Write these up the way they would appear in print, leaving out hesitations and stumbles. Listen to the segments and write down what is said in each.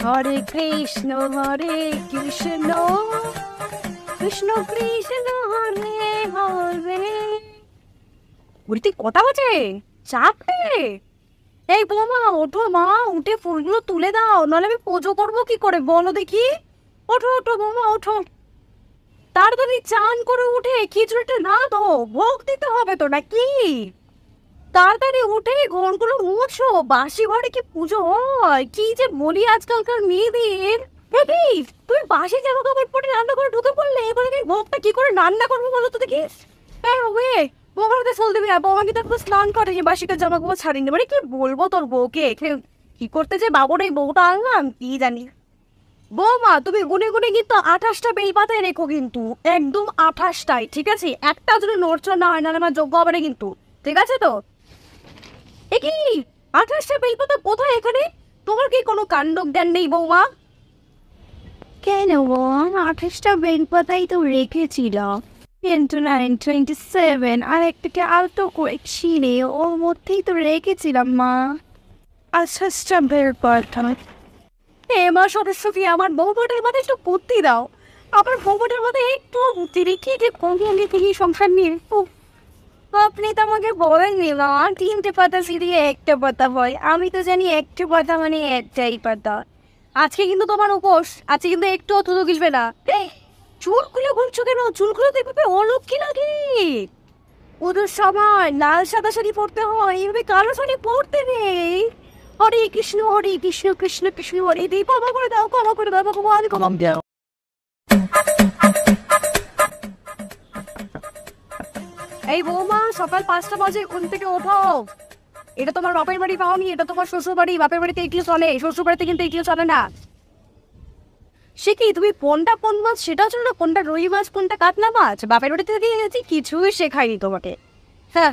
হরে কৃষ্ণ কৃষ্ণ কৃষ্ণ কৃষ্ণ হরে হরে। বলি তুই কথা বলছে চাপে। এই বৌমা ওঠো, মা উঠে ফুলগুলো তুলে দাও, নাহলে আমি পুজো করবো কি করে বলো দেখি। ওঠো ওঠো বৌমা ওঠো, তাড়াতাড়ি চান করে উঠে খিচুড়িটা না দো, ভোগ দিতে হবে তো নাকি। তাড়াতাড়ি উঠে ঘরগুলো মুছো, বাসি ঘরে কি পুজো হয়? কি যে বলি আজকালকার মেয়েদের। এই তুমি বাসি জামা কাপড় পরে রান্না করে ঢুকে পড়লে, এবারে ভোগটা কি করে রান্না করবো বলো তো দেখি। বৌমাতে চল দিবি না, বৌমা কি তারপর স্নান করে বাসিকার জামা কাপড় ছাড়িনি, মানে কি বলবো তোর বউকে। কি করতে যে বাবুর এই বউটা আনলাম কি জানি। বৌমা তুমি গুনে গুনে কিন্তু 28টা বেলপাতায় রেখো, কিন্তু একদম 28টাই, ঠিক আছে? একটা যদি নড়চড় না হয় না আমার যোগ্য হবে না কিন্তু, ঠিক আছে তো? এ কি 28টা বেলপাতা কোথায় এখানে? তোমার কি কোনো কাণ্ড জ্ঞান নেই বৌমা? কেন 28টা বেলপাতাই তো রেখেছিলাম, 29, 27 আর একটাকে আলতো করে ছিঁড়ে ওর মধ্যেই তো রেখেছিলাম মা। 28টা বেলপাতা। মা সরস্বতী, আমার বৌমাটার মধ্যে একটু বুদ্ধি দাও, আমার বৌমাটার মধ্যে একটু বুদ্ধি রেখে যে কমিয়ে থেকে সংসার নিয়ে। আপনি তো আমাকে বলেননি মা 3টে পাতা ছিঁড়িয়ে একটা পাতা হয়, আমি তো জানি একটা পাতা মানে একটাই পাতা। আজকে কিন্তু তোমার উপোস, আজকে কিন্তু একটু থুতু গিলবে না। চুলগুলো ঘুরছো কেন? চুলগুলো দেখবে অলক্ষী লাগে। ওদের সময় লাল সাদা শাড়ি পরতে হয়, এইভাবে কালো শাড়ি পরতে নেই। হরে কৃষ্ণ কৃষ্ণ কৃষ্ণ হরে দেব, ক্ষমা করে দাও ক্ষমা করে দাও ভগবান ক্ষমা দাও। এই বৌমা সকাল 5টা বাজে ঘুম থেকে ওঠো। এটা তোমার বাপের বাড়ি পাওনি, এটা তোমার শ্বশুর বাড়ি। বাপের বাড়িতে এগুলো চলে, শ্বশুর বাড়িতে কিন্তু এগুলো চলে না। সে কি তুমি কোনটা কোন মাছ সেটাও চলো না, কোনটা রুই মাছ কোনটা কাতলা মাছ? বাপের বাড়িতে গিয়েছি কিছুই শেখায়নি তোমাকে। হ্যাঁ,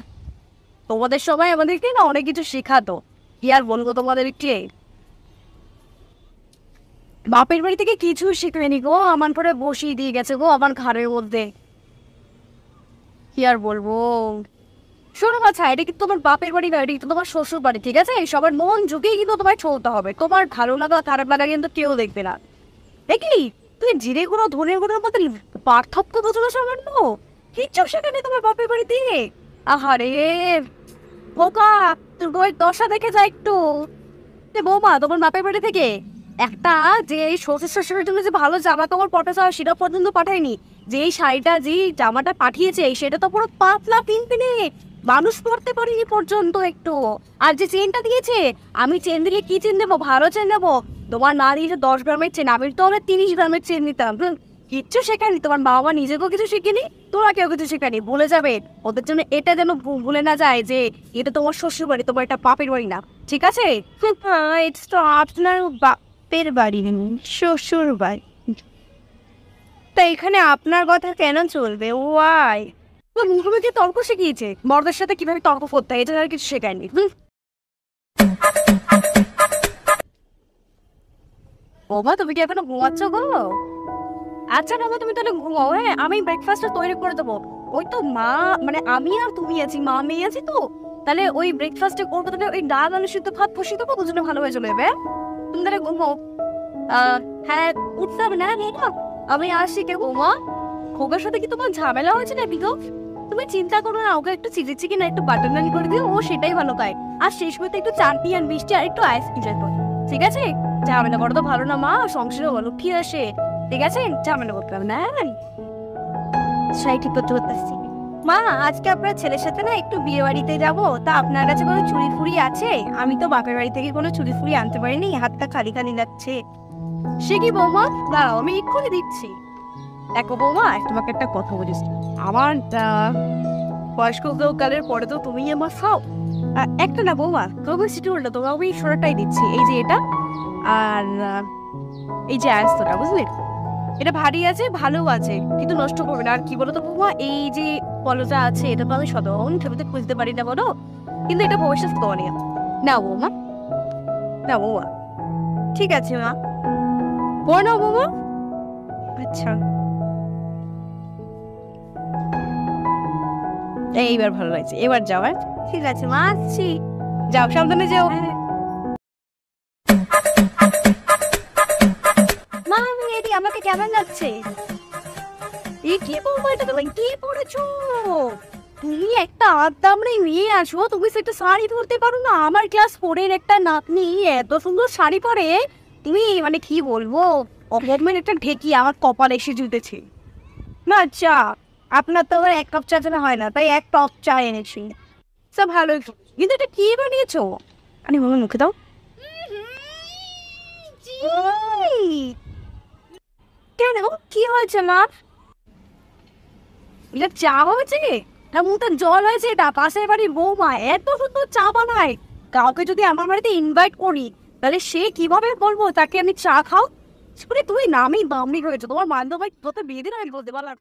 তোমাদের সবাই আমাদেরকে না অনেক কিছু শেখাতো, কি আর বলবো তোমাদেরকে। বাপের বাড়ি থেকে কিছু শেখায়নি গো, আমার পরে বসিয়ে দিয়ে গেছে গো আমার ঘরের মধ্যে, কি আর বলবো। শোনো আচ্ছা, এটা কিন্তু তোমার বাপের বাড়ি না, এটা কিন্তু তোমার শ্বশুর বাড়ি, ঠিক আছে? সবার মন ঝুঁকেই কিন্তু তোমায় চলতে হবে, তোমার ভালো লাগা খারাপ লাগা কিন্তু কেউ দেখবে না। দেখলি তুই জিরে গুঁড়ো ধনে গুঁড়োর মধ্যে পার্থক্য বুঝলো সামান্য, কিচ্ছু সেখানে তোমার বাপের বাড়ি দিয়ে। আহারে বোকা, তোর বই দশা দেখে যা একটু। বৌমা তোমার বাপের বাড়ি থেকে একটা যে এই শ্বশুর শাশুড়ির জন্য যে ভালো জামা কাপড় পটাতে হয় সেটা পর্যন্ত পাঠায়নি। যে এই শাড়িটা যে জামাটা পাঠিয়েছে সেটা তো পুরো পাতলা পিনপিনে, মানুষ পড়তে পারিনি পর্যন্ত একটু। আর যে চেনটা দিয়েছে, আমি চেন দিলে কি চেন দেবো? ভালো চেন দেবো? তোমার না দিয়েছে 10 গ্রামের চেন, আমি তো আমরা 30 গ্রামের চেন নিতাম। কিচ্ছু শেখানি, তোমার বাবা মা নিজেকেও কিছু শিখিনি, তোরা কেউ কিছু শেখানি। ভুলে যাবে ওদের জন্য, এটা যেন ভুলে না যায় যে এটা তোমার শ্বশুর বাড়ি, তোমার এটা বাপের বাড়ি না, ঠিক আছে? ইটস তো আপনার বাপের বাড়ি, শ্বশুর বাড়ি। তা এখানে আপনার কথা কেন চলবে? ওয়াই তো মুখোমুখি তর্ক শিখিয়েছে, বড়দের সাথে কিভাবে তর্ক করতে হয় এটা আর কিছু শেখায়নি। বাবা তুমি কি এখনো ঘুমাচ্ছ গো? আচ্ছা বাবা তুমি তাহলে ঘুমাও, হ্যাঁ আমি ব্রেকফাস্টটা তৈরি করে দেবো। ওই তো মা মানে আমি আর তুমি আছি, মা মেয়ে আছি তো, তাহলে ওই ব্রেকফাস্টে করবো, তাহলে ওই ডাল আলু সিদ্ধ ভাত বসিয়ে দেবো, দুজনে ভালো হয়ে চলে যাবে। তুমি তাহলে ঘুমাও। হ্যাঁ উঠতে হবে না, আমি আসছি। কে ঘুমা? খোকার সাথে কি তোমার ঝামেলা হয়েছে না বিগো? তুমি চিন্তা করো না, ওকে একটু চিলি চিকেন আর একটু বাটার নান করে দিও, ও সেটাই ভালো খায়। আর শেষ করতে একটু চাটনি আর মিষ্টি আর একটু আইসক্রিম, ঠিক আছে? ঝামেলা করো তো ভালো না মা, সংসারে বলো কি আসে, ঠিক আছে? ঝামেলা করতে হবে না। সেই ঠিক করতে করতেছি। মা আজকে আপনার ছেলের সাথে না একটু বিয়ে বাড়িতে যাবো, তা আপনার কাছে কোনো চুড়ি ফুড়ি আছে? আমি তো বাপের বাড়ি থেকে কোনো চুড়ি ফুড়ি আনতে পারিনি, হাতটা খালি খালি লাগছে। সে কি বৌমা, দাঁড়াও আমি এক্ষুনি দিচ্ছি। দেখো বৌমা তোমাকে একটা কথা বলিস, আমার বয়স্ক কালের পরে তো তুমি আমার খাও। একটা না বৌমা, তোমাকে সিটি উল্টো তোমাকে আমি সোনাটাই দিচ্ছি, এই যে এটা আর এই যে আস্তটা, বুঝলে? এটা ভারী আছে, ভালো আছে, কিন্তু নষ্ট করবে না। আর কি বলো তো বৌমা, এই যে পলোটা আছে এটা তো আমি সাধারণ ছবিতে খুঁজতে পারি না বলো, কিন্তু এটা ভবিষ্যৎ তোমার না বৌমা, না বৌমা। ঠিক আছে মা, পড়ো না বৌমা। আচ্ছা এইবার ভালো লাগছে, এবার যাও। হ্যাঁ ঠিক আছে মা, আসছি, যাও সাবধানে যাও। লাগছে। এই কি বলবো, এটা তুমি কি পড়েছো? তুমি একটা আদ্দামড়ে মেয়ে আছো, তুমি সেটা শাড়ি পরতে পারো না? আমার ক্লাস 4-এর একটা নাতনি এত সুন্দর শাড়ি পরে, তুমি মানে কি বলবো, অপমেন্ট একটা ঢেকি আমার কপাল এসে জুটেছে। না আচ্ছা, আপনার তো আবার 1 কাপ চা ছাড়া হয় না, তাই 1 টপ চা এনেছি। সব ভালো, কিন্তু এটা কি বানিয়েছো? আরে মামা মুখে দাও। কেন, কি হয়েছে না? এটা চা হয়েছে? এটা মুখে জল হয়েছে? এটা পাশের বাড়ির বৌমা এত সুন্দর চা বানায়, কাউকে যদি আমার বাড়িতে ইনভাইট করি তাহলে সে কিভাবে বলবো তাকে আমি চা খাও? তুমি নামই দামি হয়েছো, তোমার বান্ধব ভাই তোতে বিয়ে দিন আমি বলতে পারলাম।